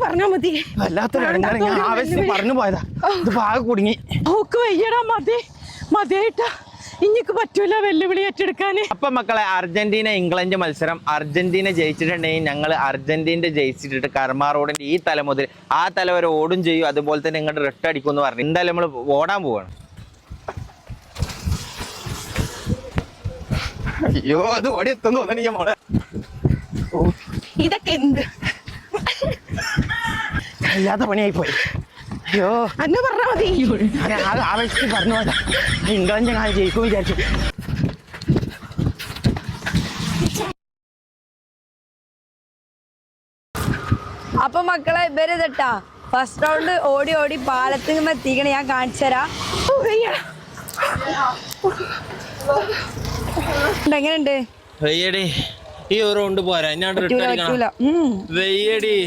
പറഞ്ഞാ മതി. വല്ലാത്തൊരു ഞാൻ ആവേശത്തിൽ പറഞ്ഞു പോയതാ. ഇത് പാക കുടുങ്ങി. ഓക്ക് വയ്യടാ, മതിയായിട്ടാ. ഇനിക്ക് പറ്റൂല വെല്ലുവിളി ഏറ്റെടുക്കാന്. അപ്പൊ മക്കളെ, അർജന്റീന ഇംഗ്ലണ്ട് മത്സരം അർജന്റീന ജയിച്ചിട്ടുണ്ടെങ്കിൽ ഞങ്ങൾ അർജന്റീന ജയിച്ചിട്ട് കർമ്മ റോഡിന്റെ ഈ തല മുതൽ ആ തല വരെ ഓടും ചെയ്യും. അതുപോലെ തന്നെ ഇങ്ങോട്ട് റിട്ട് അടിക്കും എന്ന് പറഞ്ഞു. എന്തായാലും നമ്മൾ ഓടാൻ പോവാണ്. അയ്യോ, അത് ഓടി എത്തുന്നു തോന്നണ മോളെ. ഇതൊക്കെ എന്ത് കഴിയാത്ത പണിയായി പോയി. അയ്യോ, അന്ന് പറഞ്ഞാ മതി. ആവേശത്തിൽ പറഞ്ഞു പോയതാ. ഇംഗ്ലണ്ട് ഞാൻ ജയിക്കും വിചാരിച്ചു. അപ്പൊ മക്കളെ, ഇവര് ഇതട്ടാ ഫസ്റ്റ് റൗണ്ട് ഓടി ഓടി പാലത്തിന് എത്തിക്കണ ഞാൻ കാണിച്ചു തരാം. എങ്ങനെയുണ്ട്? വെയ്യടി, ഈ ഒരു റൗണ്ട് പോരാ. ഞാൻ റിട്ട് അടിക്കണം. വെയ്യടി.